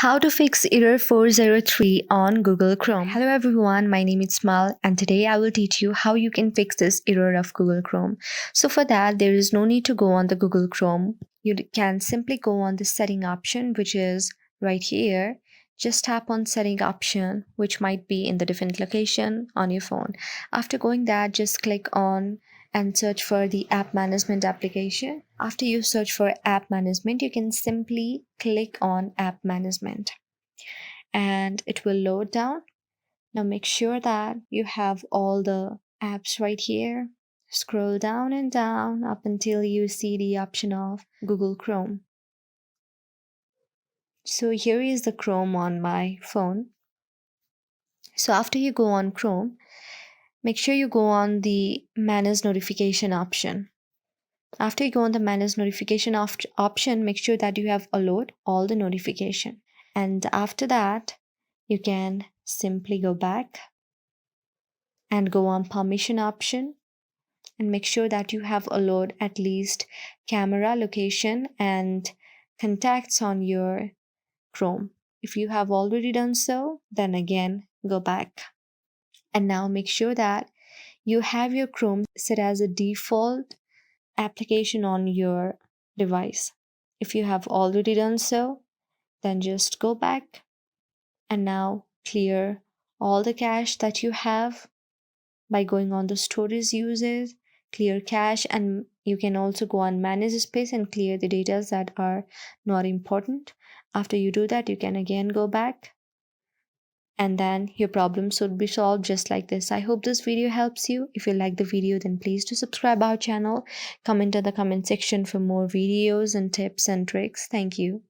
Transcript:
How to fix error 403 on Google Chrome. Hello everyone, my name is Mal and today I will teach you how you can fix this error of Google Chrome. So for that, there is no need to go on the Google Chrome. You can simply go on the setting option, which is right here. Just tap on setting option, which might be in the different location on your phone. After going that, just click on and search for the app management application. After you search for app management, you can simply click on app management and it will load down. Now make sure that you have all the apps right here. Scroll down and down up until you see the option of Google Chrome. So here is the Chrome on my phone. So after you go on Chrome, make sure you go on the manage notification option. After you go on the manage notification option, make sure that you have allowed all the notification. And after that, you can simply go back and go on permission option and make sure that you have allowed at least camera, location and contacts on your Chrome. If you have already done so, then again go back. And now make sure that you have your Chrome set as a default application on your device. If you have already done so, then just go back and now clear all the cache that you have by going on the storage uses, clear cache, and you can also go on manage space and clear the data that are not important. After you do that, you can again go back and then your problem should be solved just like this. I hope this video helps you. If you like the video, then please do subscribe our channel. Comment in the comment section for more videos and tips and tricks. Thank you.